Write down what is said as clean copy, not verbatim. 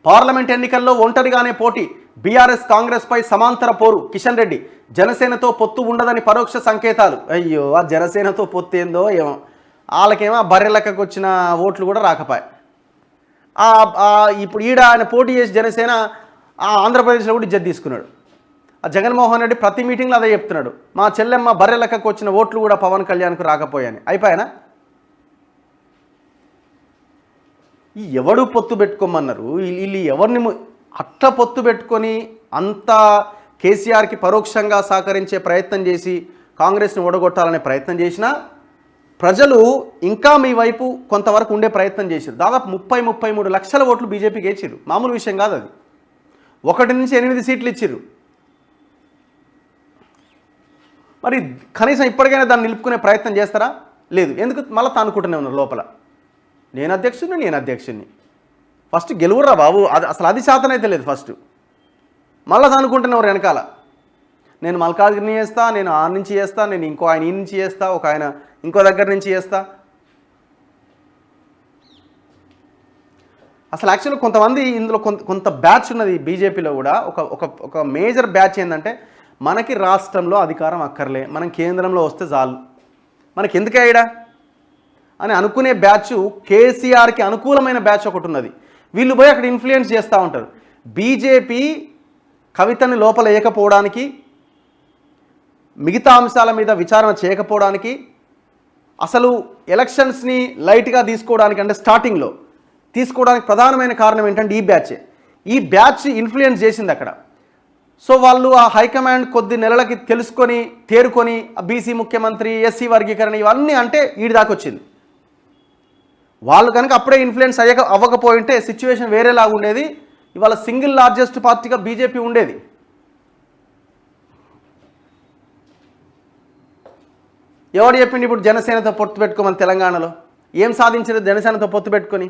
Parliament ఎన్నికల్లో ఒంటరిగానే పోటీ, బీఆర్ఎస్ కాంగ్రెస్పై సమాంతర పోరు, కిషన్ రెడ్డి జనసేనతో పొత్తు ఉండదని పరోక్ష సంకేతాలు. అయ్యో, ఆ జనసేనతో పొత్తు ఏందో ఏమో, వాళ్ళకేమో బర్రెలెక్కకు వచ్చిన ఓట్లు కూడా రాకపోయాయి. ఇప్పుడు ఆయన పోటీ చేసి జనసేన ఆంధ్రప్రదేశ్లో కూడా ఇజ్జత్ తీసుకున్నాడు. ఆ జగన్మోహన్ రెడ్డి ప్రతి మీటింగ్లో అదే చెప్తున్నాడు, మా చెల్లెమ్మ బర్రెలెక్కకు వచ్చిన ఓట్లు కూడా పవన్ కళ్యాణ్కు రాకపోయాయని. అయిపోయానా? ఈ ఎవడు పొత్తు పెట్టుకోమన్నారు? వీళ్ళు ఎవరిని అట్లా పొత్తు పెట్టుకొని అంత కేసీఆర్కి పరోక్షంగా సహకరించే ప్రయత్నం చేసి కాంగ్రెస్ని ఓడగొట్టాలనే ప్రయత్నం చేసినా ప్రజలు ఇంకా మీ వైపు కొంతవరకు ఉండే ప్రయత్నం చేశారు. దాదాపు 33 లక్షల ఓట్లు బీజేపీకి ఇచ్చిర్రు. మామూలు విషయం కాదు అది. 1 నుంచి 8 సీట్లు ఇచ్చిర్రు. మరి కనీసం ఇప్పటికైనా దాన్ని నిలుపుకునే ప్రయత్నం చేస్తారా? లేదు. ఎందుకు? మళ్ళీ తానుకుంటూనే ఉన్నారు లోపల, నేను అధ్యక్షుడిని. ఫస్ట్ గెలువురా బాబు, అసలు అది శాతనైతే లేదు. ఫస్ట్ మళ్ళీ అనుకుంటున్నారు వెనకాల, నేను మల్కాజ్గిరిని చేస్తా, నేను ఆ నుంచి చేస్తా, నేను ఇంకో ఆయన ఈ నుంచి చేస్తా, ఒక ఆయన ఇంకో దగ్గర నుంచి చేస్తా. అసలు యాక్చువల్గా కొంతమంది ఇందులో కొంత బ్యాచ్ ఉన్నది బీజేపీలో కూడా. ఒక మేజర్ బ్యాచ్ ఏంటంటే, మనకి రాష్ట్రంలో అధికారం అక్కర్లే, మనం కేంద్రంలో వస్తే చాలు, మనకి ఎందుకే అయ్యడా అని అనుకునే బ్యాచ్, కేసీఆర్కి అనుకూలమైన బ్యాచ్ ఒకటి ఉన్నది. వీళ్ళు పోయి అక్కడ ఇన్ఫ్లుయెన్స్ చేస్తూ ఉంటారు. బీజేపీ కవితని లోపల వేయకపోవడానికి, మిగతా అంశాల మీద విచారణ చేయకపోవడానికి, అసలు ఎలక్షన్స్ని లైట్గా తీసుకోవడానికి, అంటే స్టార్టింగ్లో తీసుకోవడానికి ప్రధానమైన కారణం ఏంటంటే ఈ బ్యాచ్ ఇన్ఫ్లుయెన్స్ చేసింది అక్కడ. సో వాళ్ళు ఆ హైకమాండ్ కొద్ది నెలలకి తెలుసుకొని తేరుకొని బీసీ ముఖ్యమంత్రి, ఎస్సీ వర్గీకరణ ఇవన్నీ అంటే ఈడి దాకా వచ్చింది. వాళ్ళు కనుక అప్పుడే ఇన్ఫ్లుయెన్స్ అవ్వకపోయింటే సిచ్యువేషన్ వేరేలాగా ఉండేది. ఇవాళ సింగిల్ లార్జెస్ట్ పార్టీగా బీజేపీ ఉండేది. ఎవడు చెప్పింది ఇప్పుడు జనసేనతో పొత్తు పెట్టుకోమని? తెలంగాణలో ఏం సాధించలేదు జనసేనతో పొత్తు పెట్టుకొని?